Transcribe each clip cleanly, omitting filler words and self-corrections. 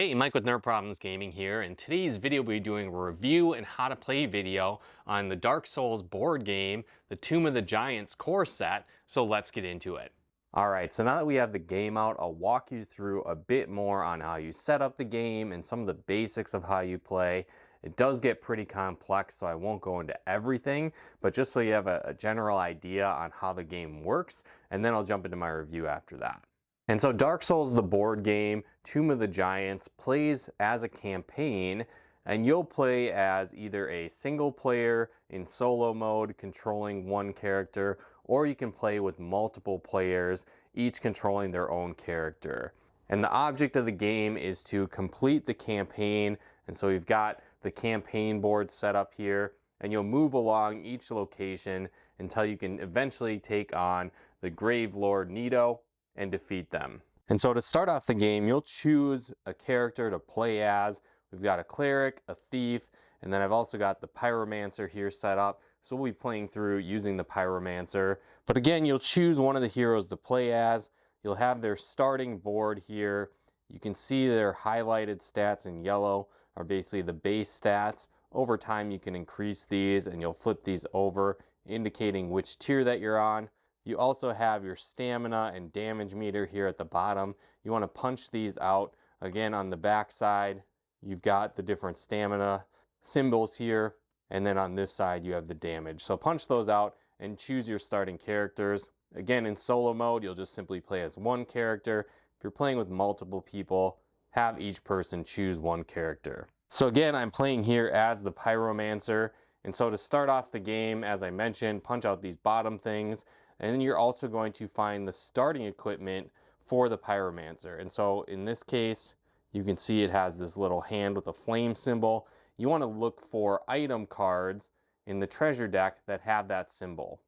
Hey, Mike with Nerd Problems Gaming here. In today's video, we'll be doing a review and how to play video on the Dark Souls board game, the Tomb of the Giants core set. So let's get into it. Alright, so now that we have the game out, I'll walk you through a bit more on how you set up the game and some of the basics of how you play. It does get pretty complex, so I won't go into everything, but just so you have a general idea on how the game works, and then I'll jump into my review after that. And so Dark Souls, the board game, Tomb of the Giants, plays as a campaign, and you'll play as either a single player in solo mode controlling one character, or you can play with multiple players, each controlling their own character. And the object of the game is to complete the campaign, and so we've got the campaign board set up here, and you'll move along each location until you can eventually take on the Grave Lord Nito and defeat them. And so to start off the game, you'll choose a character to play as. We've got a cleric, a thief, and then I've also got the pyromancer here set up. So we'll be playing through using the pyromancer. But again, you'll choose one of the heroes to play as. You'll have their starting board here. You can see their highlighted stats in yellow are basically the base stats. Over time, you can increase these and you'll flip these over, indicating which tier that you're on. You also have your stamina and damage meter here at the bottom. You want to punch these out. Again, on the back side, you've got the different stamina symbols here, and then on this side you have the damage. So punch those out and choose your starting characters. Again, in solo mode, you'll just simply play as one character. If you're playing with multiple people, have each person choose one character. So again, I'm playing here as the pyromancer, and so to start off the game, as I mentioned, punch out these bottom things. And then you're also going to find the starting equipment for the pyromancer. And so in this case, you can see it has this little hand with a flame symbol. You want to look for item cards in the treasure deck that have that symbol.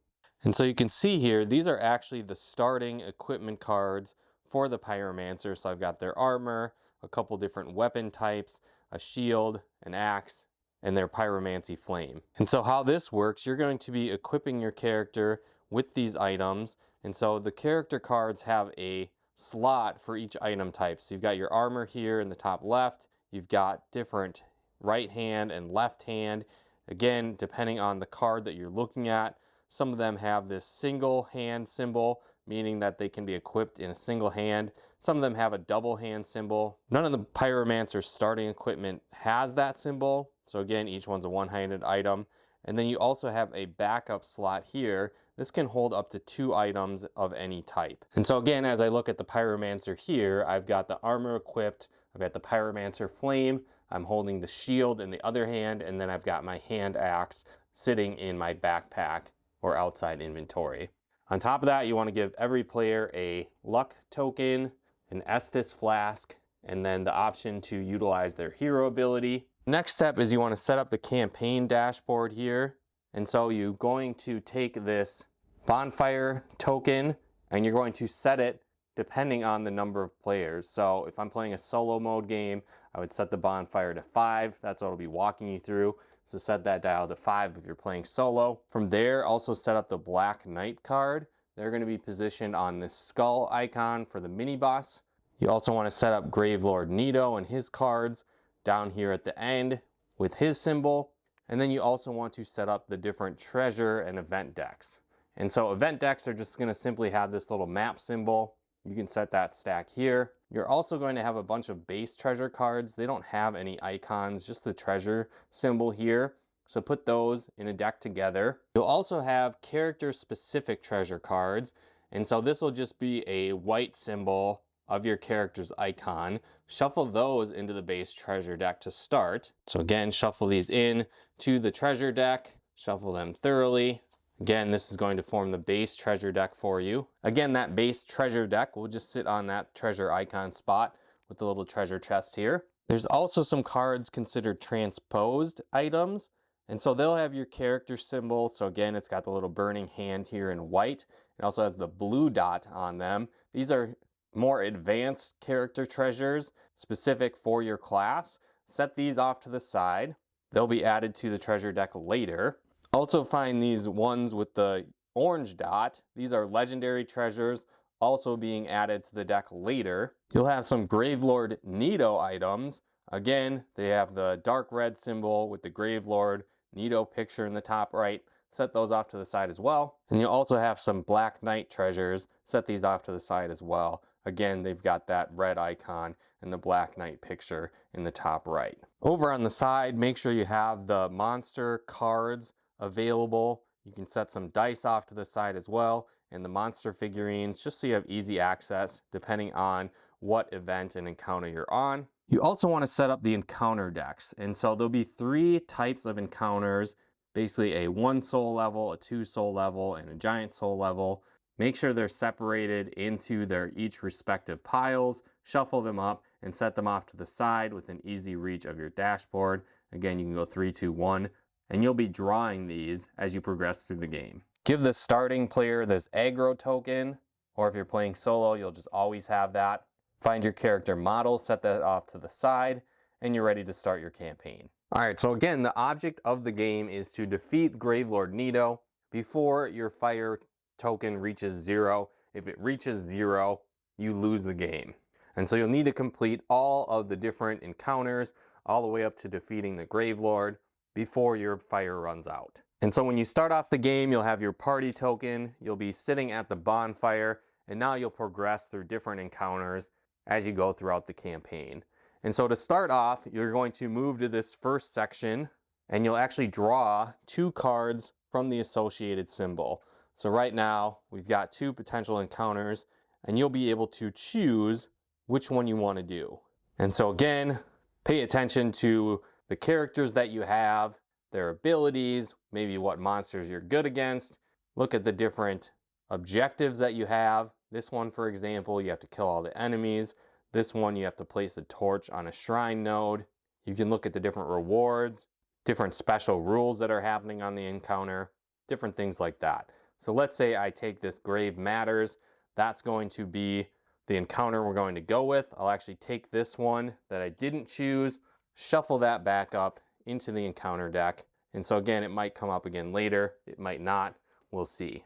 And so you can see here, these are actually the starting equipment cards for the pyromancer. So I've got their armor, a couple different weapon types, a shield, an axe, and their pyromancy flame. And so how this works, you're going to be equipping your character with these items, and so the character cards have a slot for each item type. So you've got your armor here in the top left, you've got different right hand and left hand. Again, depending on the card that you're looking at, some of them have this single hand symbol, meaning that they can be equipped in a single hand. Some of them have a double hand symbol. None of the pyromancer's starting equipment has that symbol, so again, each one's a one-handed item. And then you also have a backup slot here. This can hold up to 2 items of any type. And so again, as I look at the pyromancer here, I've got the armor equipped, I've got the pyromancer flame, I'm holding the shield in the other hand, and then I've got my hand axe sitting in my backpack or outside inventory. On top of that, you want to give every player a luck token, an Estus flask, and then the option to utilize their hero ability. Next step is you want to set up the campaign dashboard here. And so you're going to take this Bonfire token and you're going to set it depending on the number of players. So if I'm playing a solo mode game, I would set the Bonfire to 5. That's what I'll be walking you through. So set that dial to 5 if you're playing solo. From there, also set up the Black Knight card. They're going to be positioned on this skull icon for the mini boss. You also want to set up Grave Lord Nito and his cards down here at the end with his symbol. And then you also want to set up the different treasure and event decks. And so event decks are just going to simply have this little map symbol. You can set that stack here. You're also going to have a bunch of base treasure cards. They don't have any icons, just the treasure symbol here. So put those in a deck together. You'll also have character specific treasure cards. And so this will just be a white symbol of your character's icon. Shuffle those into the base treasure deck to start. So again, shuffle these in to the treasure deck, shuffle them thoroughly. Again, this is going to form the base treasure deck for you. Again, that base treasure deck will just sit on that treasure icon spot with the little treasure chest here. There's also some cards considered transposed items, and so they'll have your character symbol. So again, it's got the little burning hand here in white. It also has the blue dot on them. These are more advanced character treasures specific for your class. Set these off to the side. They'll be added to the treasure deck later. Also find these ones with the orange dot. These are legendary treasures, also being added to the deck later. You'll have some Gravelord Nido items. Again, they have the dark red symbol with the Gravelord Nido picture in the top right. Set those off to the side as well. And you also have some Black Knight treasures. Set these off to the side as well. Again, they've got that red icon and the Black Knight picture in the top right. Over on the side, make sure you have the monster cards available. You can set some dice off to the side as well, and the monster figurines, just so you have easy access depending on what event and encounter you're on. You also want to set up the encounter decks, and so there'll be 3 types of encounters, basically a 1 soul level, a 2 soul level, and a giant soul level. Make sure they're separated into their each respective piles, shuffle them up, and set them off to the side within easy reach of your dashboard. Again, you can go 3, 2, 1, and you'll be drawing these as you progress through the game. Give the starting player this aggro token, or if you're playing solo, you'll just always have that. Find your character model, set that off to the side, and you're ready to start your campaign. Alright, so again, the object of the game is to defeat Gravelord Nido before your fire token reaches 0. If it reaches 0, you lose the game. And so you'll need to complete all of the different encounters all the way up to defeating the Gravelord before your fire runs out. And so when you start off the game, you'll have your party token, you'll be sitting at the bonfire, and now you'll progress through different encounters as you go throughout the campaign. And so to start off, you're going to move to this first section, and you'll actually draw 2 cards from the associated symbol. So right now, we've got 2 potential encounters, and you'll be able to choose which one you want to do. And so again, pay attention to the characters that you have, their abilities, maybe what monsters you're good against. Look at the different objectives that you have. This one, for example, you have to kill all the enemies. This one, you have to place a torch on a shrine node. You can look at the different rewards, different special rules that are happening on the encounter, different things like that. So let's say I take this Grave Matters. That's going to be the encounter we're going to go with. I'll actually take this one that I didn't choose, shuffle that back up into the encounter deck. And so again, it might come up again later. It might not. We'll see.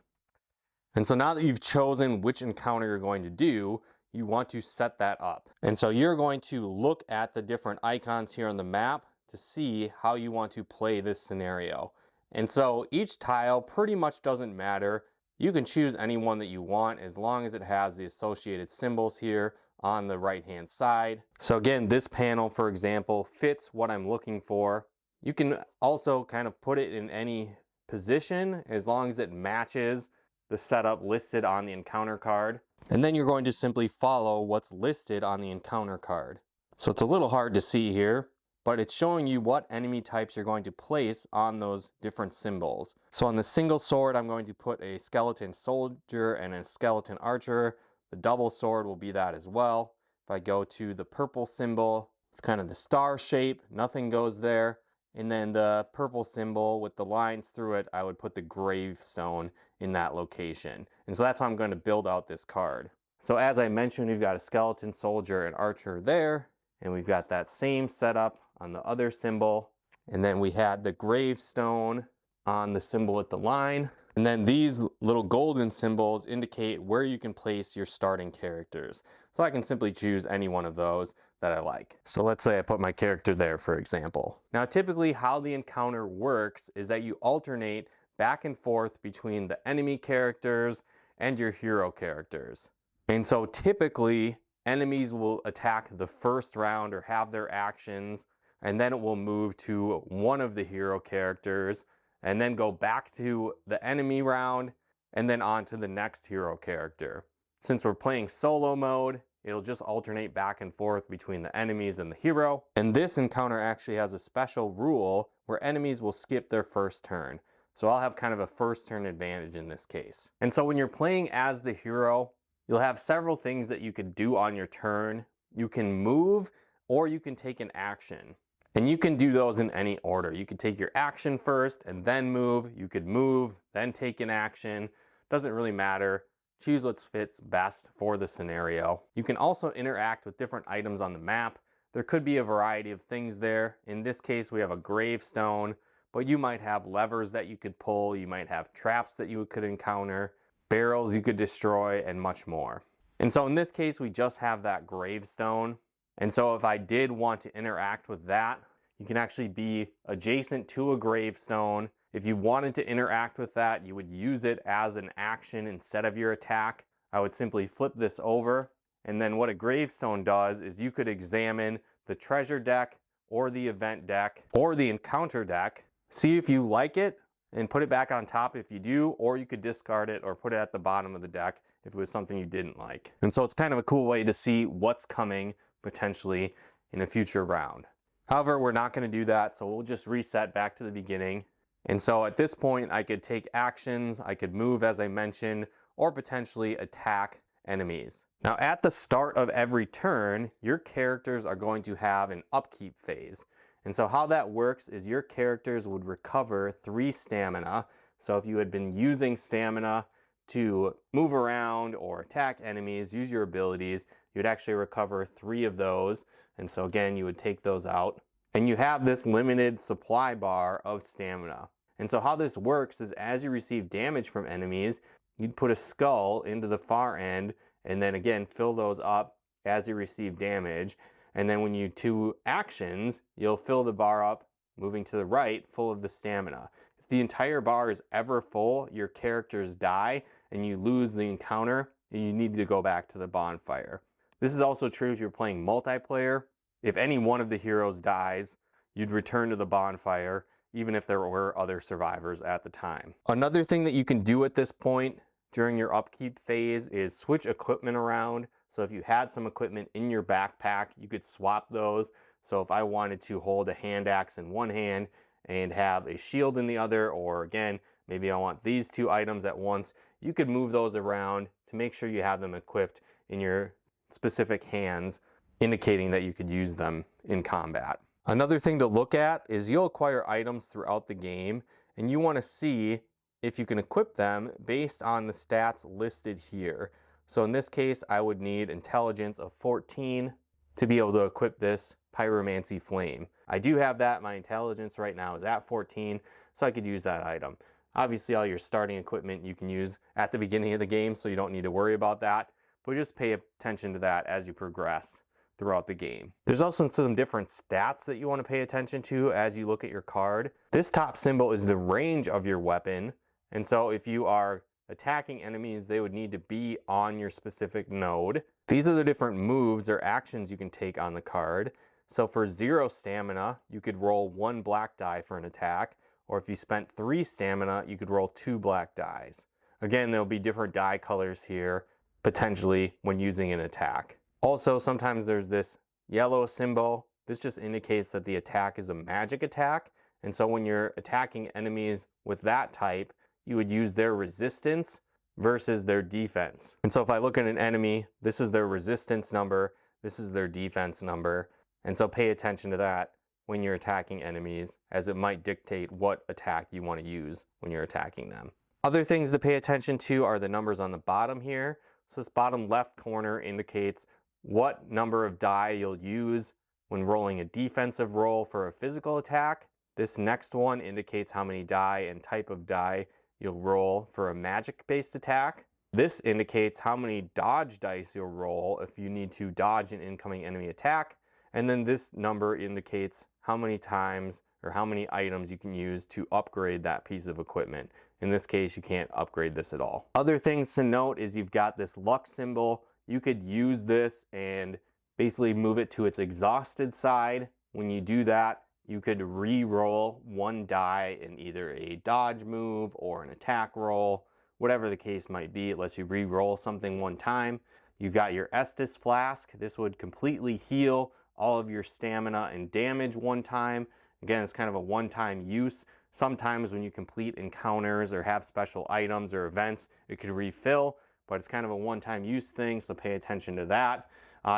And so now that you've chosen which encounter you're going to do, you want to set that up. And so you're going to look at the different icons here on the map to see how you want to play this scenario. And so each tile pretty much doesn't matter. You can choose any one that you want as long as it has the associated symbols here on the right hand side. So again, this panel, for example, fits what I'm looking for. You can also kind of put it in any position as long as it matches the setup listed on the encounter card. And then you're going to simply follow what's listed on the encounter card. So it's a little hard to see here, but it's showing you what enemy types you're going to place on those different symbols. So on the single sword, I'm going to put a skeleton soldier and a skeleton archer. The double sword will be that as well. If I go to the purple symbol, it's kind of the star shape, nothing goes there. And then the purple symbol with the lines through it, I would put the gravestone in that location. And so that's how I'm going to build out this card. So as I mentioned, we've got a skeleton soldier and archer there, and we've got that same setup on the other symbol. And then we had the gravestone on the symbol with the line. And then these little golden symbols indicate where you can place your starting characters. So I can simply choose any one of those that I like. So let's say I put my character there, for example. Now, typically how the encounter works is that you alternate back and forth between the enemy characters and your hero characters. And so typically enemies will attack the first round or have their actions, and then it will move to one of the hero characters and then go back to the enemy round and then on to the next hero character. Since we're playing solo mode, it'll just alternate back and forth between the enemies and the hero. And this encounter actually has a special rule where enemies will skip their first turn. So I'll have kind of a first turn advantage in this case. And so when you're playing as the hero, you'll have several things that you could do on your turn. You can move or you can take an action. And you can do those in any order. You could take your action first and then move. You could move, then take an action. Doesn't really matter. Choose what fits best for the scenario. You can also interact with different items on the map. There could be a variety of things there. In this case, we have a gravestone, but you might have levers that you could pull. You might have traps that you could encounter, barrels you could destroy, and much more. And so in this case, we just have that gravestone. And so if I did want to interact with that, you can actually be adjacent to a gravestone. If you wanted to interact with that, you would use it as an action instead of your attack. I would simply flip this over. And then what a gravestone does is you could examine the treasure deck or the event deck or the encounter deck, see if you like it and put it back on top if you do, or you could discard it or put it at the bottom of the deck if it was something you didn't like. And so it's kind of a cool way to see what's coming potentially in a future round. However, we're not going to do that, so we'll just reset back to the beginning. And so at this point, I could take actions, I could move as I mentioned, or potentially attack enemies. Now at the start of every turn, your characters are going to have an upkeep phase. And so how that works is your characters would recover 3 stamina. So if you had been using stamina to move around or attack enemies, use your abilities, you'd actually recover 3 of those. And so again, you would take those out. And you have this limited supply bar of stamina. And so how this works is as you receive damage from enemies, you'd put a skull into the far end and then again fill those up as you receive damage. And then when you do actions, you'll fill the bar up, moving to the right, full of the stamina. If the entire bar is ever full, your characters die and you lose the encounter and you need to go back to the bonfire. This is also true if you're playing multiplayer. If any one of the heroes dies, you'd return to the bonfire, even if there were other survivors at the time. Another thing that you can do at this point during your upkeep phase is switch equipment around. So if you had some equipment in your backpack, you could swap those. So if I wanted to hold a hand axe in one hand and have a shield in the other, or again, maybe I want these 2 items at once, you could move those around to make sure you have them equipped in your specific hands, indicating that you could use them in combat. Another thing to look at is you'll acquire items throughout the game and you want to see if you can equip them based on the stats listed here. So in this case, I would need intelligence of 14 to be able to equip this pyromancy flame. I do have that. My intelligence right now is at 14, so I could use that item. Obviously, all your starting equipment you can use at the beginning of the game, so you don't need to worry about that. But just pay attention to that as you progress throughout the game. There's also some different stats that you want to pay attention to as you look at your card. This top symbol is the range of your weapon. And so if you are attacking enemies, they would need to be on your specific node. These are the different moves or actions you can take on the card. So for 0 stamina, you could roll 1 black die for an attack. Or if you spent 3 stamina, you could roll 2 black dies. Again, there'll be different die colors here, potentially when using an attack. Also, sometimes there's this yellow symbol. This just indicates that the attack is a magic attack. And so when you're attacking enemies with that type, you would use their resistance versus their defense. And so if I look at an enemy, this is their resistance number, this is their defense number. And so pay attention to that when you're attacking enemies, as it might dictate what attack you want to use when you're attacking them. Other things to pay attention to are the numbers on the bottom here. So this bottom left corner indicates what number of die you'll use when rolling a defensive roll for a physical attack. This next one indicates how many die and type of die you'll roll for a magic-based attack. This indicates how many dodge dice you'll roll if you need to dodge an incoming enemy attack. And then this number indicates how many times or how many items you can use to upgrade that piece of equipment. In this case, you can't upgrade this at all. Other things to note is you've got this luck symbol. You could use this and basically move it to its exhausted side. When you do that, you could re-roll 1 die in either a dodge move or an attack roll, whatever the case might be. It lets you re-roll something 1 time. You've got your Estus Flask. This would completely heal all of your stamina and damage 1 time. Again, it's kind of a one-time use. Sometimes when you complete encounters or have special items or events, it could refill, but it's kind of a one-time use thing, so pay attention to that.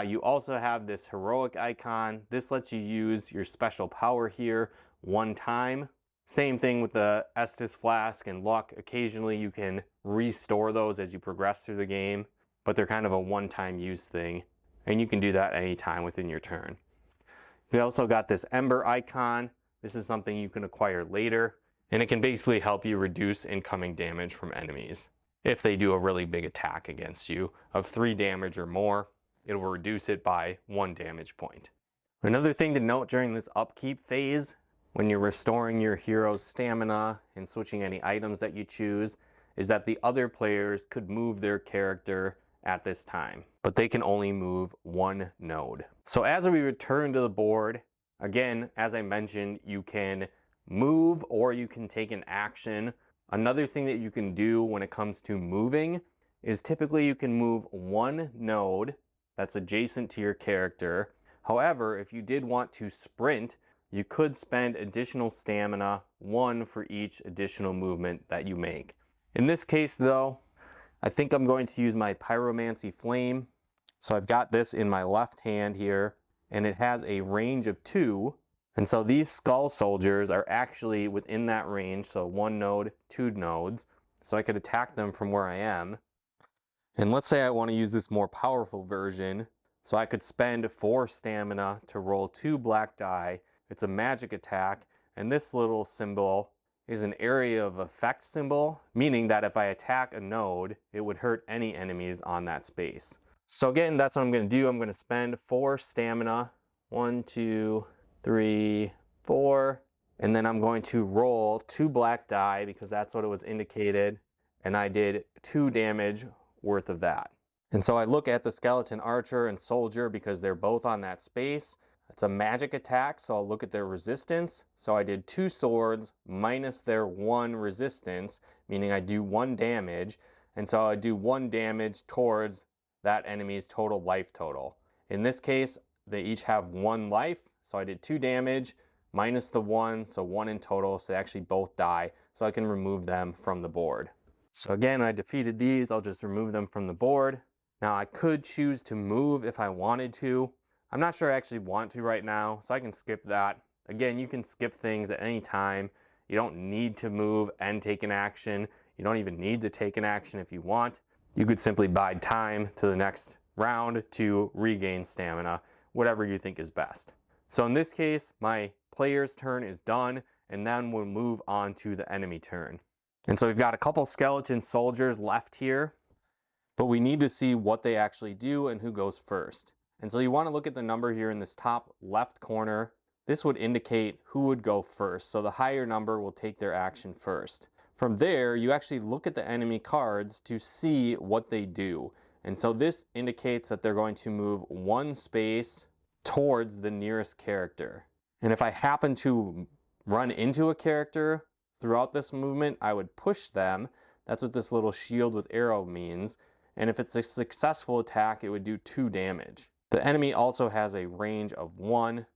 You also have this heroic icon. This lets you use your special power here 1 time. Same thing with the Estus Flask and luck. Occasionally you can restore those as you progress through the game, but they're kind of a one-time use thing, and you can do that anytime within your turn. We also got this ember icon. This is something you can acquire later, and it can basically help you reduce incoming damage from enemies. If they do a really big attack against you of 3 damage or more, it will reduce it by 1 damage point. Another thing to note during this upkeep phase, when you're restoring your hero's stamina and switching any items that you choose, is that the other players could move their character at this time, but they can only move 1 node. So as we return to the board, again, as I mentioned, you can move or you can take an action. Another thing that you can do when it comes to moving is typically you can move 1 node that's adjacent to your character. However, if you did want to sprint, you could spend additional stamina, 1 for each additional movement that you make. In this case though, I think I'm going to use my Pyromancy Flame. So I've got this in my left hand here, and it has a range of 2. And so these Skull Soldiers are actually within that range, so 1 node, 2 nodes. So I could attack them from where I am. And let's say I want to use this more powerful version, so I could spend 4 stamina to roll 2 black die. It's a magic attack, and this little symbol is an area of effect symbol, meaning that if I attack a node, it would hurt any enemies on that space. So again, that's what I'm going to do. I'm going to spend 4 stamina, 1, 2, 3, 4, and then I'm going to roll 2 black die because that's what it was indicated, and I did 2 damage worth of that. And so I look at the skeleton archer and soldier because they're both on that space. It's a magic attack, so I'll look at their resistance. So I did 2 swords minus their 1 resistance, meaning I do 1 damage. And so I do 1 damage towards that enemy's total life total. In this case, they each have 1 life. So I did 2 damage minus the 1, so 1 in total. So they actually both die, so I can remove them from the board. So again, I defeated these. I'll just remove them from the board. Now I could choose to move if I wanted to. I'm not sure I actually want to right now, so I can skip that. Again, you can skip things at any time. You don't need to move and take an action. You don't even need to take an action if you want. You could simply bide time to the next round to regain stamina, whatever you think is best. So in this case, my player's turn is done, and then we'll move on to the enemy turn. And so we've got a couple skeleton soldiers left here, but we need to see what they actually do and who goes first. And so you want to look at the number here in this top left corner. This would indicate who would go first. So the higher number will take their action first. From there, you actually look at the enemy cards to see what they do. And so this indicates that they're going to move 1 space towards the nearest character. And if I happen to run into a character throughout this movement, I would push them. That's what this little shield with arrow means. And if it's a successful attack, it would do 2 damage. The enemy also has a range of 1,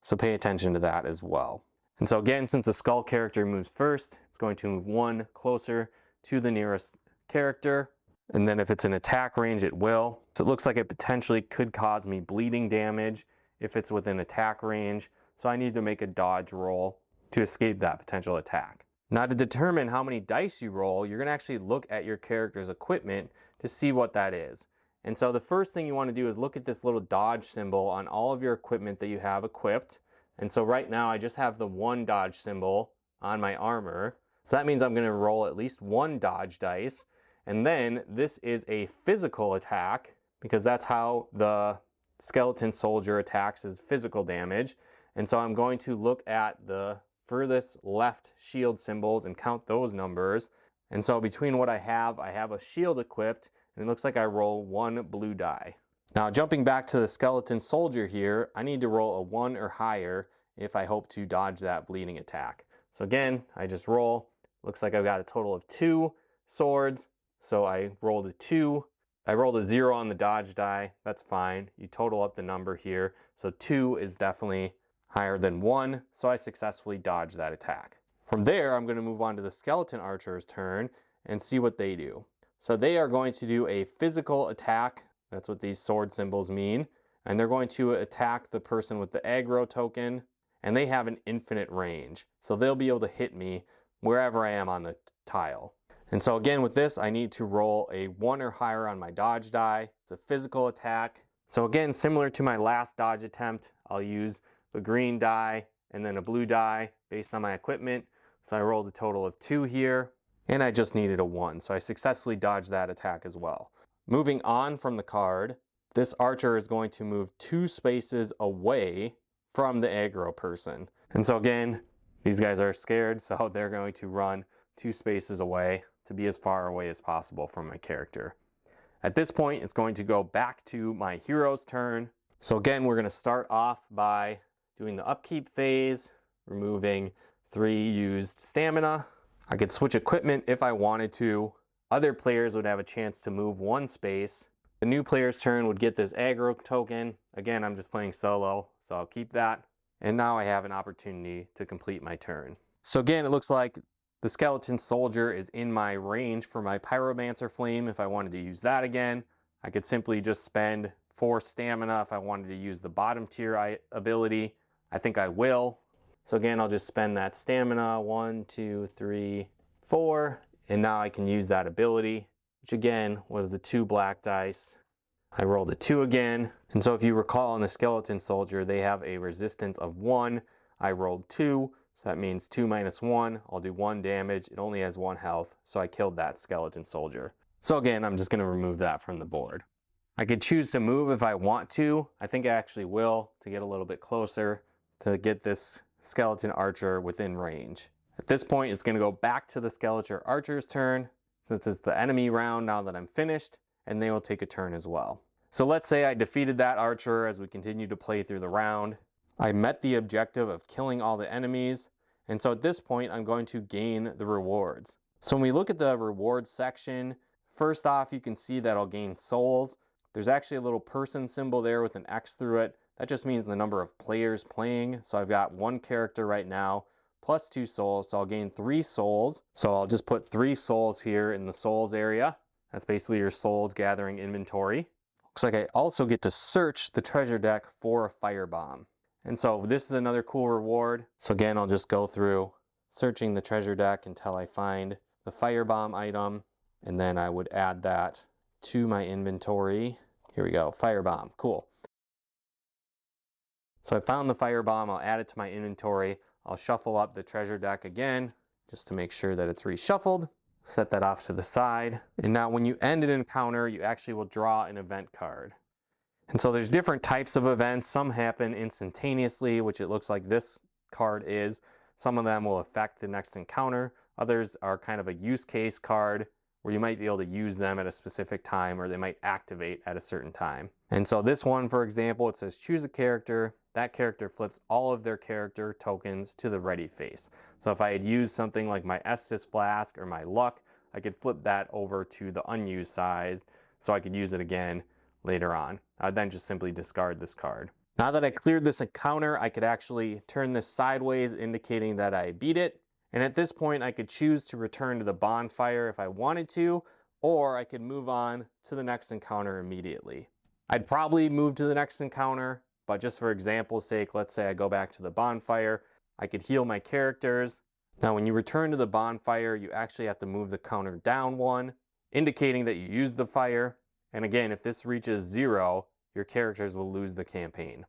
so pay attention to that as well. And so again, since the skull character moves first, it's going to move 1 closer to the nearest character. And then if it's an attack range, it will. So it looks like it potentially could cause me bleeding damage if it's within attack range. So I need to make a dodge roll to escape that potential attack. Now to determine how many dice you roll, you're going to actually look at your character's equipment to see what that is. And so the first thing you want to do is look at this little dodge symbol on all of your equipment that you have equipped. And so right now I just have the 1 dodge symbol on my armor. So that means I'm going to roll at least 1 dodge dice. And then this is a physical attack because that's how the skeleton soldier attacks, is physical damage. And so I'm going to look at the furthest left shield symbols and count those numbers. And so between what I have a shield equipped, and it looks like I roll 1 blue die. Now jumping back to the skeleton soldier here, I need to roll a 1 or higher if I hope to dodge that bleeding attack. So again, I just roll. Looks like I've got a total of 2 swords. So I rolled a 2. I rolled a 0 on the dodge die. That's fine. You total up the number here. So 2 is definitely higher than 1. So I successfully dodged that attack. From there, I'm going to move on to the skeleton archer's turn and see what they do. So they are going to do a physical attack. That's what these sword symbols mean. And they're going to attack the person with the aggro token. And they have an infinite range. So they'll be able to hit me wherever I am on the tile. And so again, with this, I need to roll a 1 or higher on my dodge die. It's a physical attack. So again, similar to my last dodge attempt, I'll use the green die and then a blue die based on my equipment. So I rolled a total of 2 here. and I just needed a 1, so I successfully dodged that attack as well. Moving on from the card, this archer is going to move 2 spaces away from the aggro person. And so again, these guys are scared, so they're going to run 2 spaces away to be as far away as possible from my character. At this point, it's going to go back to my hero's turn. So again, we're going to start off by doing the upkeep phase, removing 3 used stamina. I could switch equipment if I wanted to. Other players would have a chance to move 1 space. The new player's turn would get this aggro token. Again, I'm just playing solo, so I'll keep that. And now I have an opportunity to complete my turn. So again, it looks like the skeleton soldier is in my range for my pyromancer flame. If I wanted to use that again, I could simply just spend 4 stamina if I wanted to use the bottom tier ability. I think I will. So again, I'll just spend that stamina, 1, 2, 3, 4, and now I can use that ability, which again was the 2 black dice. I rolled a 2 again, and so if you recall in the skeleton soldier, they have a resistance of 1. I rolled 2, so that means 2 minus 1. I'll do 1 damage. It only has 1 health, so I killed that skeleton soldier. So again, I'm just going to remove that from the board. I could choose to move if I want to. I think I actually will, to get a little bit closer to get this skeleton archer within range. At this point, it's going to go back to the skeleton archer's turn, since it's the enemy round now that I'm finished, and they will take a turn as well. So let's say I defeated that archer as we continue to play through the round. I met the objective of killing all the enemies, and so at this point, I'm going to gain the rewards. So when we look at the rewards section, first off, you can see that I'll gain souls. There's actually a little person symbol there with an X through it. That just means the number of players playing. So I've got 1 character right now, plus 2 souls, so I'll gain 3 souls. So I'll just put 3 souls here in the souls area. That's basically your souls gathering inventory. Looks like I also get to search the treasure deck for a firebomb. And so this is another cool reward. So again, I'll just go through searching the treasure deck until I find the firebomb item, and then I would add that to my inventory. Here we go, firebomb, cool. So I found the firebomb, I'll add it to my inventory. I'll shuffle up the treasure deck again, just to make sure that it's reshuffled. Set that off to the side. And now when you end an encounter, you actually will draw an event card. And so there's different types of events. Some happen instantaneously, which it looks like this card is. Some of them will affect the next encounter. Others are kind of a use case card where you might be able to use them at a specific time, or they might activate at a certain time. And so this one, for example, it says choose a character. That character flips all of their character tokens to the ready face. So if I had used something like my Estus Flask or my Luck, I could flip that over to the unused side so I could use it again later on. I'd then just simply discard this card. Now that I cleared this encounter, I could actually turn this sideways, indicating that I beat it. And at this point, I could choose to return to the bonfire if I wanted to, or I could move on to the next encounter immediately. I'd probably move to the next encounter, but just for example's sake, let's say I go back to the bonfire, I could heal my characters. Now when you return to the bonfire, you actually have to move the counter down 1, indicating that you used the fire. And again, if this reaches 0, your characters will lose the campaign.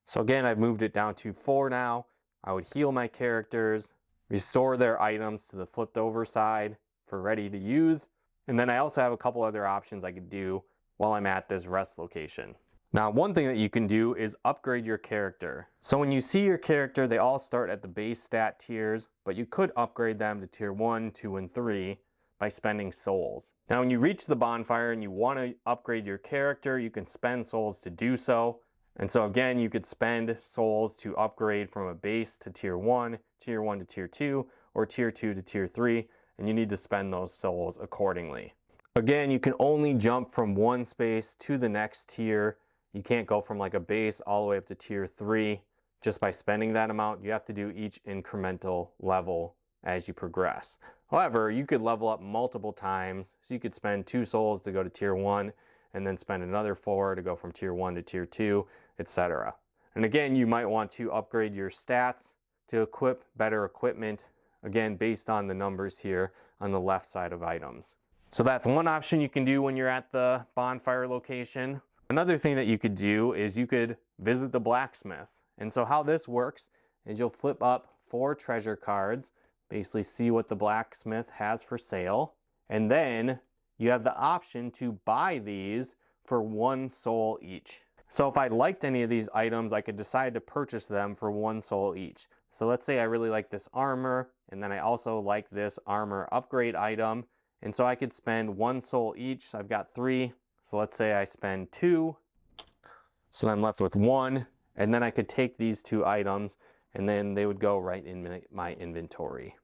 So again, I've moved it down to 4 now. I would heal my characters, restore their items to the flipped over side for ready to use. And then I also have a couple other options I could do while I'm at this rest location. Now, one thing that you can do is upgrade your character. So when you see your character, they all start at the base stat tiers, but you could upgrade them to tier 1, 2, and 3 by spending souls. Now, when you reach the bonfire and you want to upgrade your character, you can spend souls to do so. And so again, you could spend souls to upgrade from a base to tier 1 to tier 2, or tier 2 to tier 3, and you need to spend those souls accordingly. Again, you can only jump from one space to the next tier. You can't go from like a base all the way up to tier 3 just by spending that amount. You have to do each incremental level as you progress. However, you could level up multiple times, so you could spend 2 souls to go to tier 1, and then spend another 4 to go from tier 1 to tier 2, etc. And again, you might want to upgrade your stats to equip better equipment, again, based on the numbers here on the left side of items. So that's one option you can do when you're at the bonfire location. Another thing that you could do is you could visit the blacksmith. And so how this works is you'll flip up 4 treasure cards. basically see what the blacksmith has for sale. And then you have the option to buy these for 1 soul each. So if I liked any of these items, I could decide to purchase them for 1 soul each. So let's say I really like this armor, and then I also like this armor upgrade item. And so I could spend 1 soul each. So I've got 3. So let's say I spend 2. So I'm left with 1. And then I could take these 2 items, and then they would go right in my inventory.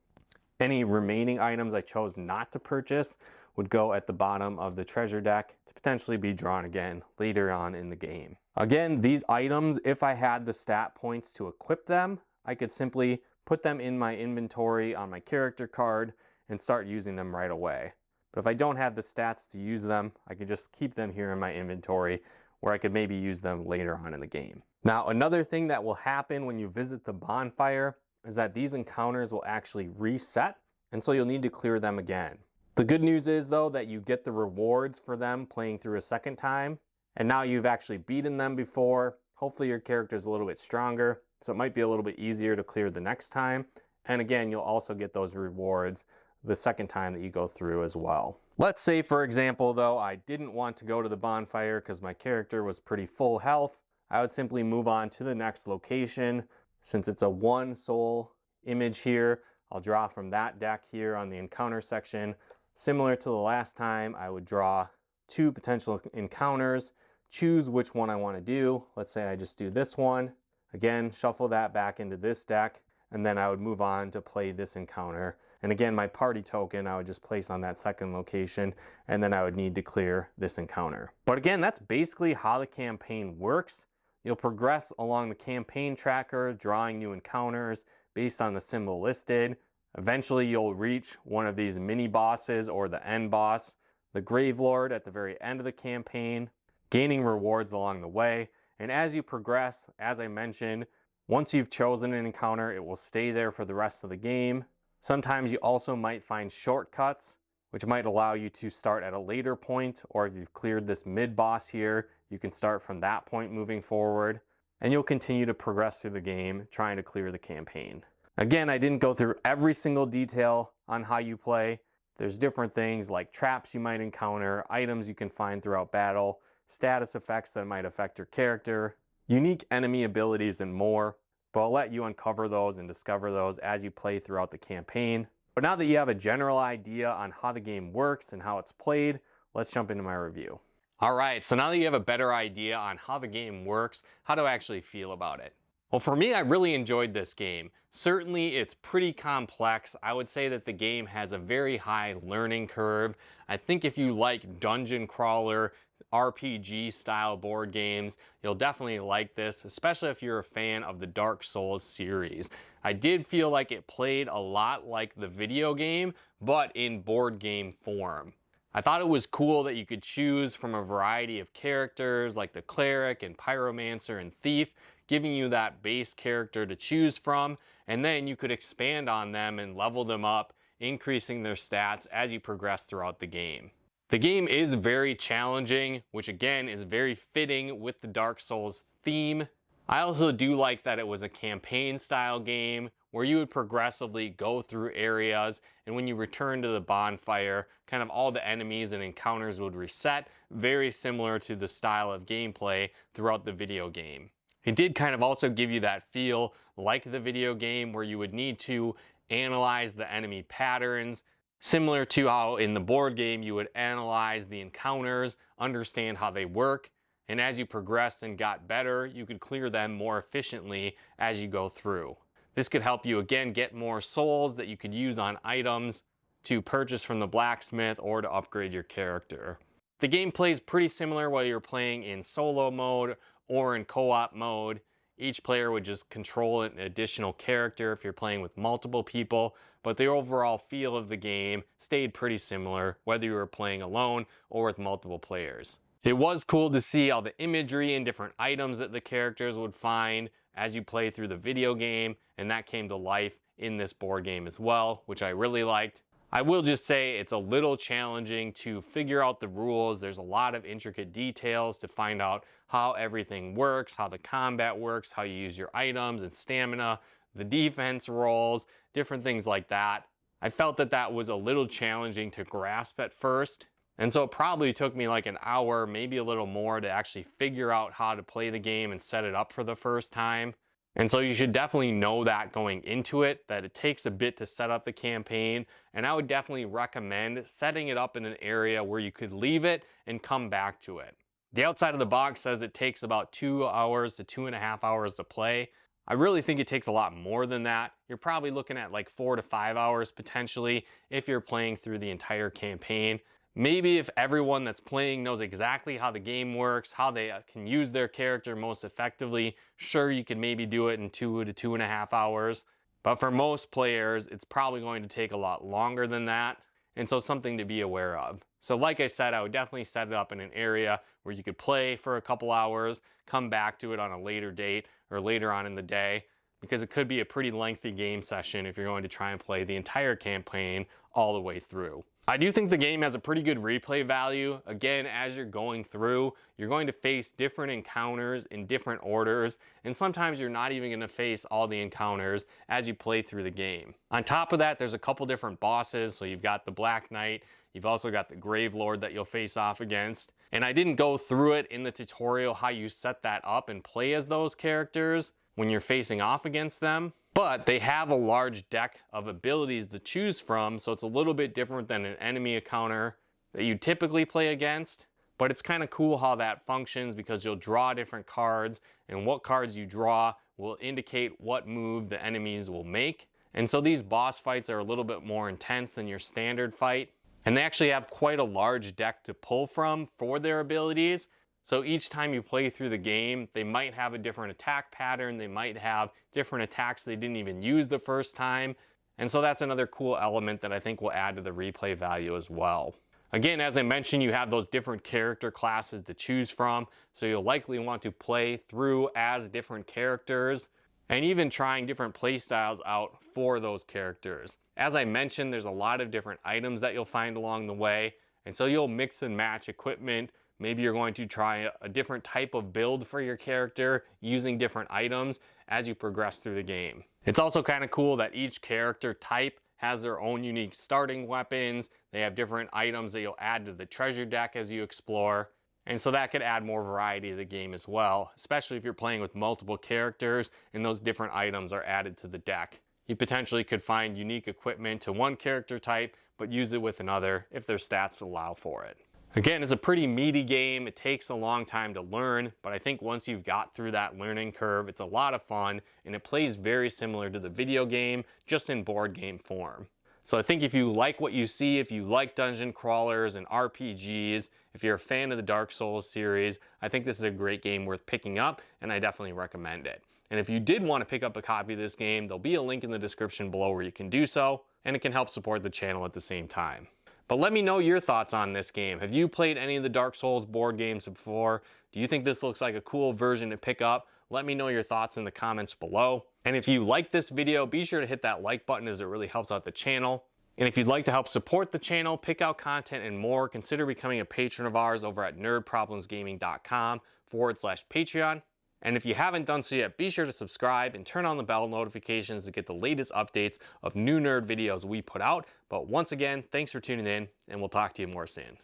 Any remaining items I chose not to purchase would go at the bottom of the treasure deck to potentially be drawn again later on in the game. Again, these items, if I had the stat points to equip them, I could simply put them in my inventory on my character card and start using them right away. But if I don't have the stats to use them, I could just keep them here in my inventory where I could maybe use them later on in the game. Now, another thing that will happen when you visit the bonfire is that these encounters will actually reset, and so you'll need to clear them again. The good news is though that you get the rewards for them playing through a second time, and now you've actually beaten them before. Hopefully your character is a little bit stronger, so it might be a little bit easier to clear the next time. And again, you'll also get those rewards the second time that you go through as well. Let's say, for example, though, I didn't want to go to the bonfire because my character was pretty full health. I would simply move on to the next location. Since it's a 1 soul image here, I'll draw from that deck here on the encounter section. Similar to the last time, I would draw 2 potential encounters, choose which one I want to do. Let's say I just do this one. Again, shuffle that back into this deck, and then I would move on to play this encounter. And again, my party token I would just place on that second location, and then I would need to clear this encounter. But again, that's basically how the campaign works. You'll progress along the campaign tracker, drawing new encounters based on the symbol listed. Eventually, you'll reach one of these mini bosses or the end boss, the Grave Lord at the very end of the campaign, gaining rewards along the way. And as you progress, as I mentioned, once you've chosen an encounter, it will stay there for the rest of the game. Sometimes you also might find shortcuts, which might allow you to start at a later point, or if you've cleared this mid-boss here, you can start from that point moving forward, and you'll continue to progress through the game, trying to clear the campaign. Again, I didn't go through every single detail on how you play. There's different things like traps you might encounter, items you can find throughout battle, status effects that might affect your character, unique enemy abilities, and more. But I'll let you uncover those and discover those as you play throughout the campaign. But now that you have a general idea on how the game works and how it's played, let's jump into my review. All right, so now that you have a better idea on how the game works, how do I actually feel about it? Well, for me, I really enjoyed this game. Certainly, it's pretty complex. I would say that the game has a very high learning curve. I think if you like dungeon crawler, RPG style board games, you'll definitely like this, especially if you're a fan of the Dark Souls series. I did feel like it played a lot like the video game, but in board game form. I thought it was cool that you could choose from a variety of characters like the cleric and pyromancer and thief, giving you that base character to choose from, and then you could expand on them and level them up, increasing their stats as you progress throughout the game. The game is very challenging, which again is very fitting with the Dark Souls theme. I also do like that it was a campaign style game where you would progressively go through areas, and when you return to the bonfire, kind of all the enemies and encounters would reset, very similar to the style of gameplay throughout the video game. It did kind of also give you that feel like the video game where you would need to analyze the enemy patterns, similar to how in the board game you would analyze the encounters, understand how they work, and as you progressed and got better, you could clear them more efficiently as you go through. This could help you again get more souls that you could use on items to purchase from the blacksmith or to upgrade your character. The game plays pretty similar whether you're playing in solo mode or in co-op mode. Each player would just control an additional character if you're playing with multiple people, but the overall feel of the game stayed pretty similar whether you were playing alone or with multiple players. It was cool to see all the imagery and different items that the characters would find as you play through the video game, and that came to life in this board game as well, which I really liked. I will just say it's a little challenging to figure out the rules. There's a lot of intricate details to find out how everything works, how the combat works, how you use your items and stamina, the defense rolls, different things like that. I felt that that was a little challenging to grasp at first. And so it probably took me like an hour, maybe a little more, to actually figure out how to play the game and set it up for the first time. And so you should definitely know that going into it, that it takes a bit to set up the campaign. And I would definitely recommend setting it up in an area where you could leave it and come back to it. The outside of the box says it takes about 2 hours to 2.5 hours to play. I really think it takes a lot more than that. You're probably looking at like 4 to 5 hours potentially if you're playing through the entire campaign. Maybe if everyone that's playing knows exactly how the game works, how they can use their character most effectively, sure, you could maybe do it in 2 to 2.5 hours. But for most players, it's probably going to take a lot longer than that. And so something to be aware of. So like I said, I would definitely set it up in an area where you could play for a couple hours, come back to it on a later date or later on in the day, because it could be a pretty lengthy game session if you're going to try and play the entire campaign all the way through. I do think the game has a pretty good replay value. Again, as you're going through, you're going to face different encounters in different orders, and sometimes you're not even going to face all the encounters as you play through the game. On top of that, there's a couple different bosses. So you've got the Black Knight, you've also got the Grave Lord that you'll face off against. And I didn't go through it in the tutorial how you set that up and play as those characters when you're facing off against them. But they have a large deck of abilities to choose from, so it's a little bit different than an enemy encounter that you typically play against. But it's kind of cool how that functions, because you'll draw different cards, and what cards you draw will indicate what move the enemies will make. And so these boss fights are a little bit more intense than your standard fight. And they actually have quite a large deck to pull from for their abilities. So each time you play through the game, they might have a different attack pattern. They might have different attacks they didn't even use the first time. And so that's another cool element that I think will add to the replay value as well. Again, as I mentioned, you have those different character classes to choose from. So you'll likely want to play through as different characters and even trying different play styles out for those characters. As I mentioned, there's a lot of different items that you'll find along the way. And so you'll mix and match equipment. Maybe you're going to try a different type of build for your character using different items as you progress through the game. It's also kind of cool that each character type has their own unique starting weapons. They have different items that you'll add to the treasure deck as you explore. And so that could add more variety to the game as well, especially if you're playing with multiple characters and those different items are added to the deck. You potentially could find unique equipment to one character type, but use it with another if their stats allow for it. Again, it's a pretty meaty game. It takes a long time to learn, but I think once you've got through that learning curve, it's a lot of fun, and it plays very similar to the video game, just in board game form. So I think if you like what you see, if you like dungeon crawlers and RPGs, if you're a fan of the Dark Souls series, I think this is a great game worth picking up, and I definitely recommend it. And if you did want to pick up a copy of this game, there'll be a link in the description below where you can do so, and it can help support the channel at the same time. But let me know your thoughts on this game. Have you played any of the Dark Souls board games before? Do you think this looks like a cool version to pick up? Let me know your thoughts in the comments below. And if you like this video, be sure to hit that like button, as it really helps out the channel. And if you'd like to help support the channel, pick out content and more, consider becoming a patron of ours over at nerdproblemsgaming.com/Patreon. And if you haven't done so yet, be sure to subscribe and turn on the bell notifications to get the latest updates of new nerd videos we put out. But once again, thanks for tuning in, and we'll talk to you more soon.